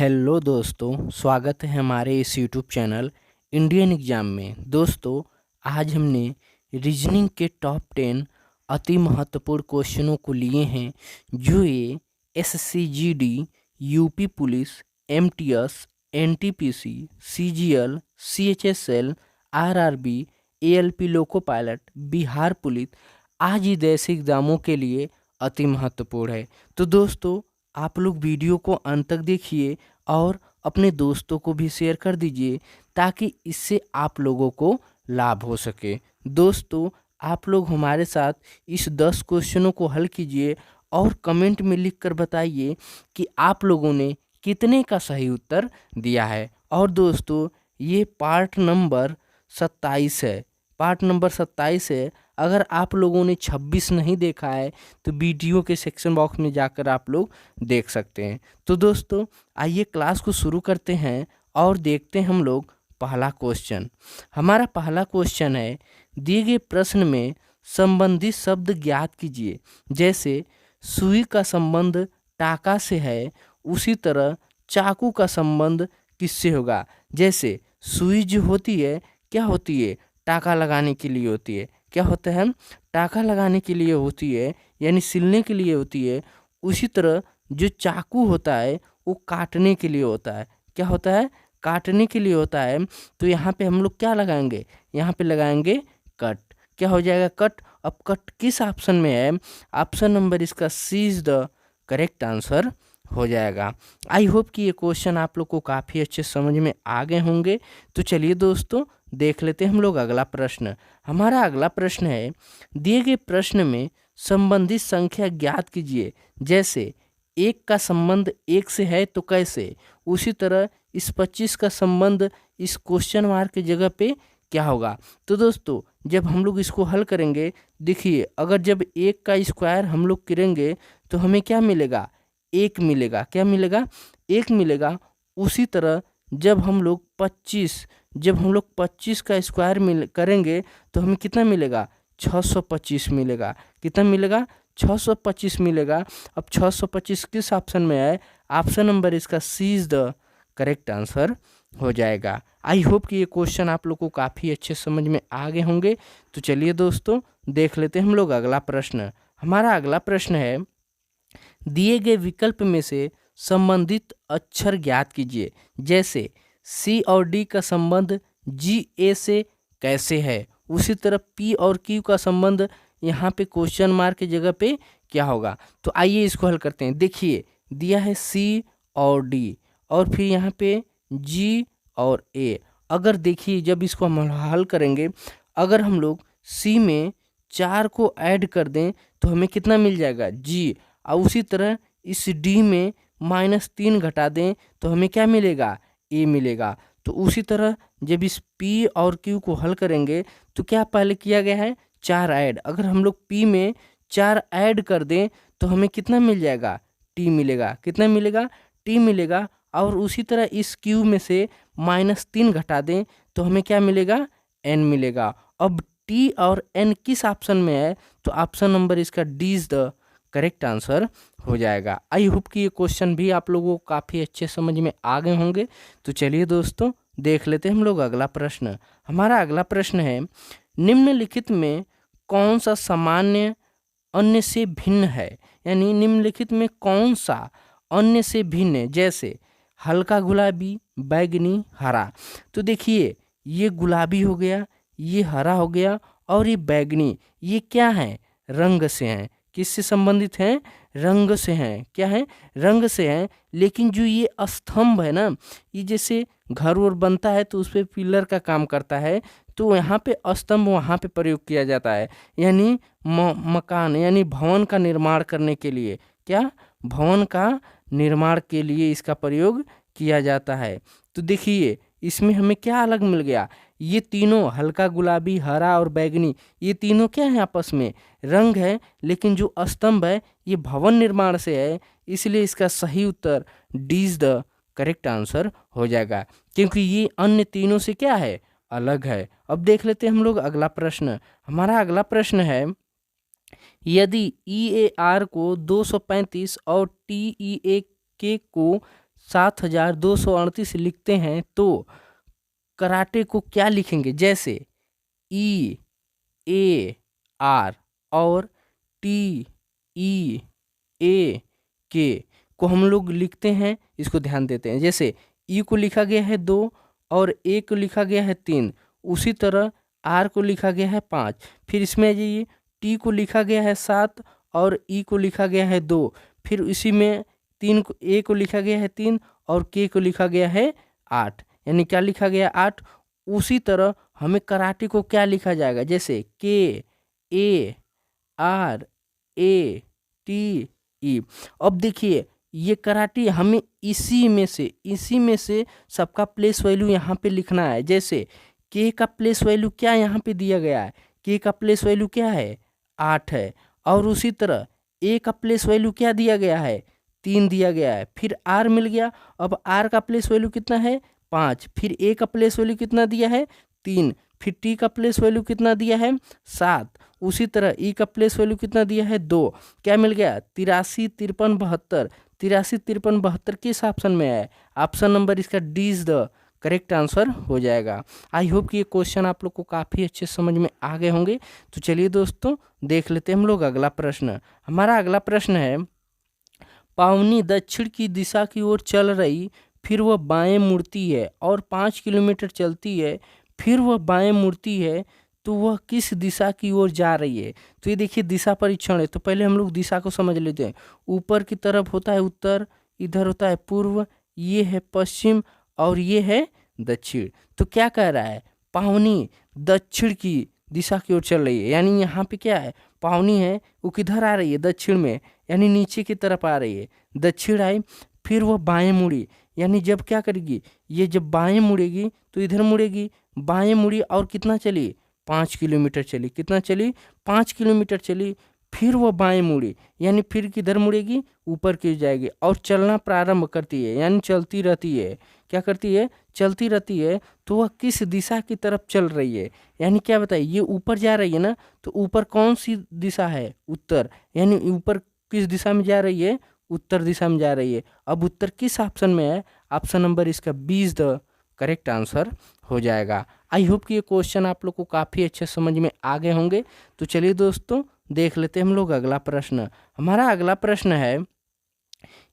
Hello दोस्तों, स्वागत है हमारे इस यूट्यूब चैनल इंडियन एग्जाम में। दोस्तों, आज हमने रीजनिंग के टॉप 10 अति महत्वपूर्ण क्वेश्चनों को लिए हैं जो ये SCGD, UP police, MTS, NTPC, CGL, CHSL, RRB, ALP loco pilot, Bihar police आज जैसे एग्ज़ामों के लिए अति महत्वपूर्ण है। तो दोस्तों, आप लोग वीडियो को अंत तक देखिए और अपने दोस्तों को भी शेयर कर दीजिए ताकि इससे आप लोगों को लाभ हो सके। दोस्तों, आप लोग हमारे साथ इस 10 क्वेश्चनों को हल कीजिए और कमेंट में लिखकर बताइए कि आप लोगों ने कितने का सही उत्तर दिया है। और दोस्तों, ये पार्ट नंबर 27 है। पार्ट नंबर 27 है। अगर आप लोगों ने 26 नहीं देखा है तो वीडियो के सेक्शन बॉक्स में जाकर आप लोग देख सकते हैं। तो दोस्तों, आइए क्लास को शुरू करते हैं और देखते हैं हम लोग पहला क्वेश्चन। हमारा पहला क्वेश्चन है, दिए गए प्रश्न में संबंधित शब्द ज्ञात कीजिए। जैसे सुई का संबंध टाका से है, उसी तरह चाकू का संबंध किससे होगा। जैसे सुई जो होती है क्या होती है, टाका लगाने के लिए होती है। क्या होता है, टाका लगाने के लिए होती है, यानी सिलने के लिए होती है। उसी तरह जो चाकू होता है वो काटने के लिए होता है। क्या होता है, काटने के लिए होता है। तो यहाँ पे हम लोग क्या लगाएंगे, यहाँ पे लगाएंगे कट। क्या हो जाएगा, कट। अब कट किस ऑप्शन में है, ऑप्शन नंबर इसका सी इज द करेक्ट आंसर हो जाएगा। आई होप कि ये क्वेश्चन आप लोग को काफ़ी अच्छे समझ में आ गए होंगे। तो चलिए दोस्तों, देख लेते हैं हम लोग अगला प्रश्न। हमारा अगला प्रश्न है, दिए गए प्रश्न में संबंधित संख्या ज्ञात कीजिए। जैसे 1 का संबंध 1 से है तो कैसे, उसी तरह इस 25 का संबंध इस क्वेश्चन मार्क की जगह पे क्या होगा। तो दोस्तों, जब हम लोग इसको हल करेंगे, देखिए अगर जब 1 का स्क्वायर हम लोग करेंगे तो हमें क्या मिलेगा, 1 मिलेगा। क्या मिलेगा, 1 मिलेगा। उसी तरह जब हम लोग 25 का स्क्वायर करेंगे तो हमें कितना मिलेगा, 625 मिलेगा। कितना मिलेगा, 625 मिलेगा। अब 625 किस ऑप्शन में है, ऑप्शन नंबर इसका सी इज द करेक्ट आंसर हो जाएगा। आई होप कि ये क्वेश्चन आप लोग को काफ़ी अच्छे समझ में आ गए होंगे। तो चलिए दोस्तों, देख लेते हैं हम लोग अगला प्रश्न। हमारा अगला प्रश्न है, दिए गए विकल्प में से संबंधित अक्षर ज्ञात कीजिए। जैसे सी और डी का संबंध जी ए से कैसे है, उसी तरह पी और क्यू का संबंध यहाँ पे क्वेश्चन मार्क की जगह पे क्या होगा। तो आइए इसको हल करते हैं। देखिए दिया है सी और डी और फिर यहाँ पे जी और ए। अगर देखिए जब इसको हम हल करेंगे, अगर हम लोग सी में 4 को ऐड कर दें तो हमें कितना मिल जाएगा, जी। और उसी तरह इस डी में -3 घटा दें तो हमें क्या मिलेगा, ए मिलेगा। तो उसी तरह जब इस पी और क्यू को हल करेंगे तो क्या पहले किया गया है, 4 ऐड। अगर हम लोग पी में 4 ऐड कर दें तो हमें कितना मिल जाएगा, टी मिलेगा। कितना मिलेगा, टी मिलेगा। और उसी तरह इस क्यू में से -3 घटा दें तो हमें क्या मिलेगा, एन मिलेगा। अब टी और एन किस ऑप्शन में है, तो ऑप्शन नंबर इसका D is the correct answer हो जाएगा। आई होप कि ये क्वेश्चन भी आप लोगों को काफ़ी अच्छे समझ में आ गए होंगे। तो चलिए दोस्तों, देख लेते हैं हम लोग अगला प्रश्न। हमारा अगला प्रश्न है, निम्नलिखित में कौन सा सामान्य अन्य से भिन्न है। यानी निम्नलिखित में कौन सा अन्य से भिन्न है। जैसे हल्का गुलाबी, बैगनी, हरा। तो देखिए ये गुलाबी हो गया, ये हरा हो गया और ये बैगनी, ये क्या है, रंग से हैं। किससे संबंधित हैं, रंग से हैं। क्या है, रंग से हैं। लेकिन जो ये स्तंभ है ना, ये जैसे घर और बनता है तो उस पर पिलर का काम करता है, तो यहाँ पे स्तंभ वहाँ पे प्रयोग किया जाता है। यानी मकान यानी भवन का निर्माण करने के लिए, क्या, भवन का निर्माण के लिए इसका प्रयोग किया जाता है। तो देखिए इसमें हमें क्या अलग मिल गया, ये तीनों हल्का गुलाबी, हरा और बैगनी, ये तीनों क्या है, आपस में रंग है। लेकिन जो स्तंभ है ये भवन निर्माण से है, इसलिए इसका सही उत्तर D is the correct answer हो जाएगा, क्योंकि ये अन्य तीनों से क्या है, अलग है। अब देख लेते हैं हम लोग अगला प्रश्न। हमारा अगला प्रश्न है, यदि ई ए आर को 235 और टी ई ए के को 7238 लिखते हैं तो कराटे को क्या लिखेंगे? जैसे E A R और T E A K को हम लोग लिखते हैं, इसको ध्यान देते हैं। जैसे E को लिखा गया है 2 और A को लिखा गया है 3, उसी तरह R को लिखा गया है 5। फिर इसमें आ जाइए, T को लिखा गया है 7 और E को लिखा गया है 2। फिर इसी में A को लिखा गया है 3 और K को लिखा गया है 8, यानी क्या लिखा गया 8। उसी तरह हमें कराटे को क्या लिखा जाएगा? जैसे K A R A T E। अब देखिए ये कराटे हमें इसी में से सबका प्लेस वैल्यू यहाँ पे लिखना है। जैसे K का प्लेस वैल्यू क्या यहाँ पे दिया गया है? K का प्लेस वैल्यू क्या है? 8 है। और उसी तरह A का प्लेस वैल्यू क्या दिया गया है? 3 दिया गया है। फिर R मिल गया। अब R का प्लेस वैल्यू कितना है? 5। फिर A का प्लेस वैल्यू कितना दिया है? 3। फिर T का प्लेस वैल्यू कितना दिया है? 7। उसी तरह E का प्लेस वैल्यू कितना दिया है? 2। क्या मिल गया? 83 53 72। 83 53 72 किस ऑप्शन में है? ऑप्शन नंबर इसका D is the correct answer हो जाएगा। आई होप कि ये क्वेश्चन आप लोग को काफ़ी अच्छे समझ में आ गए होंगे। तो चलिए दोस्तों देख लेते हैं हम लोग अगला प्रश्न। हमारा अगला प्रश्न है, पावनी दक्षिण की दिशा की ओर चल रही, फिर वह बाएं मुड़ती है और 5 किलोमीटर चलती है, फिर वह बाएं मुड़ती है, तो वह किस दिशा की ओर जा रही है? तो ये देखिए दिशा परीक्षण है। तो पहले हम लोग दिशा को समझ लेते हैं। ऊपर की तरफ होता है उत्तर, इधर होता है पूर्व, ये है पश्चिम और ये है दक्षिण। तो क्या कह रहा है? पावनी दक्षिण की दिशा की ओर चल रही है, यानी यहाँ पे क्या है? पावनी है वो किधर आ रही है? दक्षिण में, यानी नीचे की तरफ आ रही है। दक्षिण आई, फिर वह बाएं मुड़ी, यानी जब क्या करेगी? ये जब बाएं मुड़ेगी तो इधर मुड़ेगी। बाएं मुड़ी और कितना चली? 5 किलोमीटर चली। कितना चली? 5 किलोमीटर चली। फिर वह बाएं मुड़ी, यानी फिर किधर मुड़ेगी? ऊपर की जाएगी और चलना प्रारंभ करती है, यानी चलती रहती है। क्या करती है? चलती रहती है। तो वह किस दिशा की तरफ चल रही है? यानी क्या बताइए, ये ऊपर जा रही है ना, तो ऊपर कौन सी दिशा है? उत्तर, यानी ऊपर किस दिशा में जा रही है? उत्तर दिशा में जा रही है। अब उत्तर किस ऑप्शन में है? ऑप्शन नंबर इसका B is the correct answer हो जाएगा। आई होप कि ये क्वेश्चन आप लोग को काफ़ी अच्छे समझ में आ गए होंगे। तो चलिए दोस्तों देख लेते हैं हम लोग अगला प्रश्न। हमारा अगला प्रश्न है,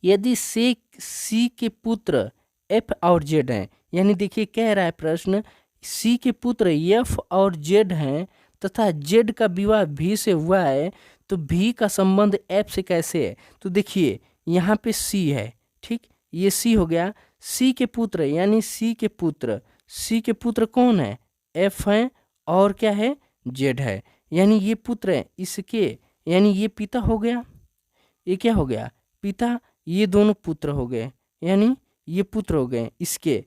यदि सी के पुत्र एफ और जेड हैं, यानी देखिए कह रहा है प्रश्न, सी के पुत्र एफ और जेड हैं तथा जेड का विवाह भी से हुआ है, तो भी का संबंध एफ से कैसे है? तो देखिए यहाँ पे सी है, ठीक, ये सी हो गया। सी के पुत्र, यानी सी के पुत्र कौन है? एफ है और क्या है? जेड है, यानी ये पुत्र है इसके, यानी ये पिता हो गया। ये क्या हो गया? पिता। ये दोनों पुत्र हो गए, यानी ये पुत्र हो गए इसके।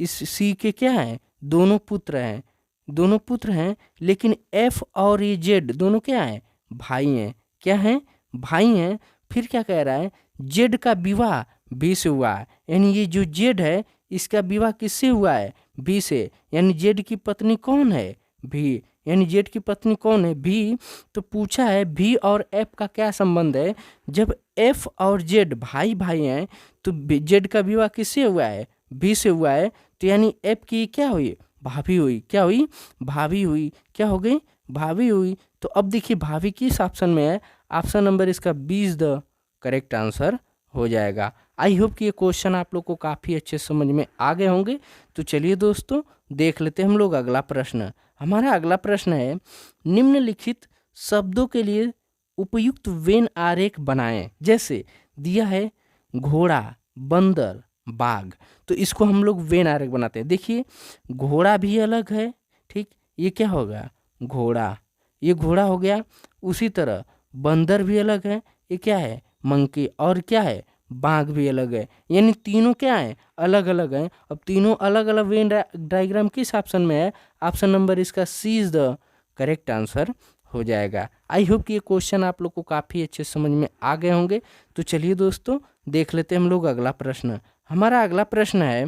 इस सी के क्या है? दोनों पुत्र हैं, लेकिन एफ और ये जेड दोनों क्या हैं? भाई हैं। क्या हैं? भाई हैं। फिर क्या कह रहा है? जेड का विवाह बी से हुआ है, यानी ये जो जेड है इसका विवाह किससे हुआ है? बी से, यानी जेड की पत्नी कौन है? भी, यानी जेड की पत्नी कौन है? भी। तो पूछा है भी और एफ का क्या संबंध है? जब एफ और जेड भाई भाई हैं तो जेड का विवाह किससे हुआ है? भी से हुआ है। तो यानी एफ की क्या हुई? भाभी हुई। क्या हुई? भाभी हुई। क्या हो गई? भाभी हुई। तो अब देखिए भाभी किस ऑप्शन में है? ऑप्शन नंबर इसका B is the correct answer हो जाएगा। आई होप कि ये क्वेश्चन आप लोग को काफ़ी अच्छे समझ में आ गए होंगे। तो चलिए दोस्तों देख लेते हैं हम लोग अगला प्रश्न। हमारा अगला प्रश्न है, निम्नलिखित शब्दों के लिए उपयुक्त वेन आरेख बनाएं। जैसे दिया है घोड़ा, बंदर, बाघ, तो इसको हम लोग वेन आरेख बनाते हैं। देखिए घोड़ा भी अलग है, ठीक, ये क्या होगा? घोड़ा, ये घोड़ा हो गया। उसी तरह बंदर भी अलग है, ये क्या है? मंकी। और क्या है? बाघ भी अलग है, यानी तीनों क्या है? अलग अलग हैं। अब तीनों अलग अलग वेन डायग्राम किस ऑप्शन में है? ऑप्शन नंबर इसका सी इज द करेक्ट आंसर हो जाएगा। आई होप कि ये क्वेश्चन आप लोग को काफ़ी अच्छे समझ में आ गए होंगे। तो चलिए दोस्तों देख लेते हैं हम लोग अगला प्रश्न। हमारा अगला प्रश्न है,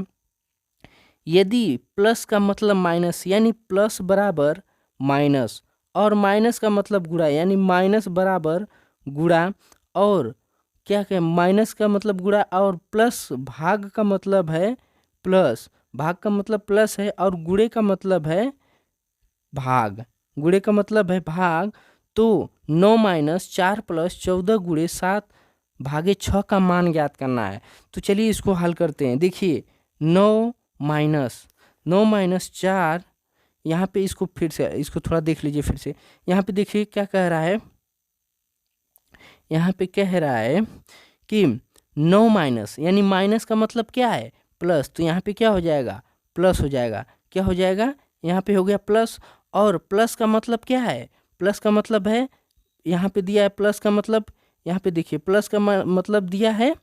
यदि प्लस का मतलब माइनस, यानी प्लस बराबर माइनस, और माइनस का मतलब गुणा, यानी माइनस बराबर गुणा, और क्या क्या माइनस का मतलब गुणा और प्लस भाग का मतलब है प्लस, भाग का मतलब प्लस है और गुणे का मतलब है भाग, गुणे का मतलब है भाग। तो 9 माइनस 4 प्लस 14 गुणे 7 भागे 6 का मान ज्ञात करना है। तो चलिए इसको हल करते हैं। देखिए 9 माइनस 4, यहाँ पे इसको फिर से इसको थोड़ा देख लीजिए फिर से। यहाँ पे देखिए क्या कह रहा है, यहाँ पे कह रहा है कि 9 माइनस यानी माइनस का मतलब क्या है प्लस, तो यहाँ पे क्या हो जाएगा प्लस हो जाएगा। क्या हो जाएगा, यहाँ पे हो गया प्लस। और प्लस का मतलब क्या है, प्लस का मतलब है यहाँ पे दिया है प्लस का मतलब, यहाँ पे देखिए प्लस का मतलब दिया है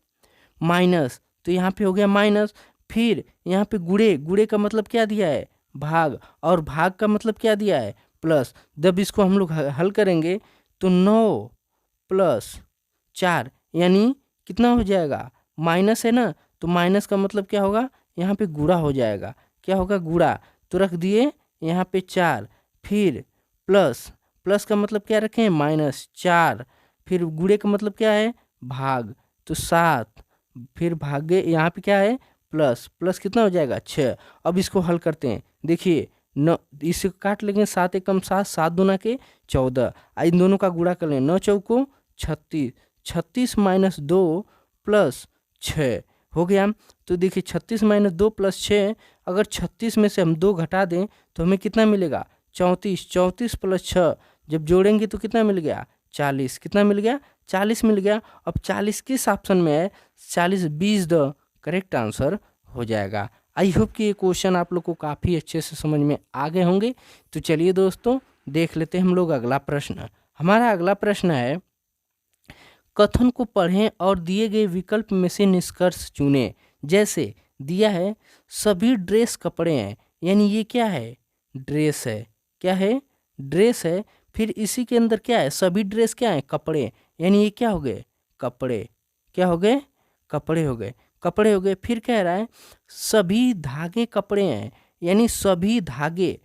माइनस, तो यहाँ पे हो गया माइनस। फिर यहाँ पे गुणे, गुणे का मतलब क्या दिया है भाग, और भाग का मतलब क्या दिया है प्लस। जब इसको हम लोग हल करेंगे तो 9 प्लस 4 यानी कितना हो जाएगा, माइनस है ना, तो माइनस का मतलब क्या होगा, यहाँ पे गुणा हो जाएगा। क्या होगा गुणा, तो रख दिए यहाँ पे 4, फिर प्लस, प्लस का मतलब क्या रखें -4, फिर गुणे का मतलब क्या है भाग, तो 7, फिर भागे यहाँ पे क्या है प्लस, प्लस कितना हो जाएगा 6। अब इसको हल करते हैं। देखिए न इसे काट लेंगे, 7 एकम 7, 7 दूना के 14, इन दोनों का गुणा कर लें, 9 चौको 36, 36 माइनस 2 प्लस 6 हो गया। तो देखिए 36 माइनस 2 प्लस 6, अगर 36 में से हम 2 घटा दें तो हमें कितना मिलेगा 34, 34 प्लस 6 जब जोड़ेंगे तो कितना मिल गया 40, कितना मिल गया 40 मिल गया। अब 40 किस ऑप्शन में है, 40 बीज द करेक्ट आंसर हो जाएगा। आई होप कि ये क्वेश्चन आप लोग को काफ़ी अच्छे से समझ में आ गए होंगे। तो चलिए दोस्तों देख लेते हैं हम लोग अगला प्रश्न। हमारा अगला प्रश्न है, कथन को पढ़ें और दिए गए विकल्प में से निष्कर्ष चुनें। जैसे दिया है सभी ड्रेस कपड़े हैं, यानी ये क्या है ड्रेस है, क्या है ड्रेस है। फिर इसी के अंदर क्या है, सभी ड्रेस क्या है कपड़े, यानी ये क्या हो गए कपड़े, क्या हो गए कपड़े हो गए, कपड़े हो गए। फिर कह रहा है सभी धागे कपड़े हैं, यानी सभी धागे,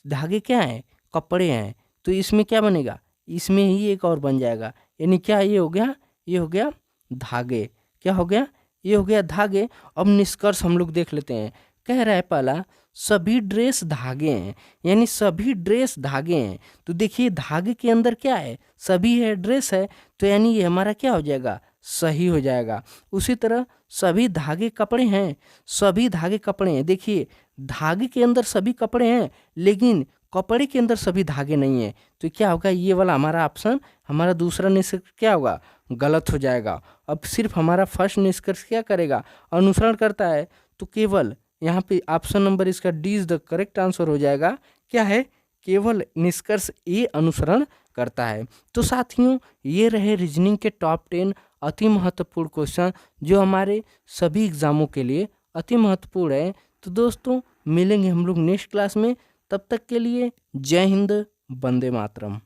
धागे क्या हैं कपड़े हैं। तो इसमें क्या बनेगा, इसमें ही एक और बन जाएगा, यानी क्या ये हो गया, ये हो गया धागे, क्या हो गया ये हो गया धागे। अब निष्कर्ष हम लोग देख लेते हैं। कह रहा है पहला सभी ड्रेस धागे हैं, यानी सभी ड्रेस धागे हैं। तो देखिए धागे के अंदर क्या है सभी है, ड्रेस है, तो यानी ये हमारा क्या हो जाएगा सही हो जाएगा। उसी तरह सभी धागे कपड़े हैं, सभी धागे कपड़े हैं। देखिए धागे के अंदर सभी कपड़े हैं लेकिन कपड़े के अंदर सभी धागे नहीं है, तो क्या होगा ये वाला हमारा ऑप्शन, हमारा दूसरा निष्कर्ष क्या होगा गलत हो जाएगा। अब सिर्फ हमारा फर्स्ट निष्कर्ष क्या करेगा अनुसरण करता है, तो केवल यहाँ पे ऑप्शन नंबर इसका D is the correct answer हो जाएगा। क्या है केवल निष्कर्ष ए अनुसरण करता है। तो साथियों ये रहे रीजनिंग के टॉप 10 अति महत्वपूर्ण क्वेश्चन जो हमारे सभी एग्जामों के लिए अति महत्वपूर्ण है। तो दोस्तों मिलेंगे हम लोग नेक्स्ट क्लास में, तब तक के लिए जय हिंद, वंदे मातरम।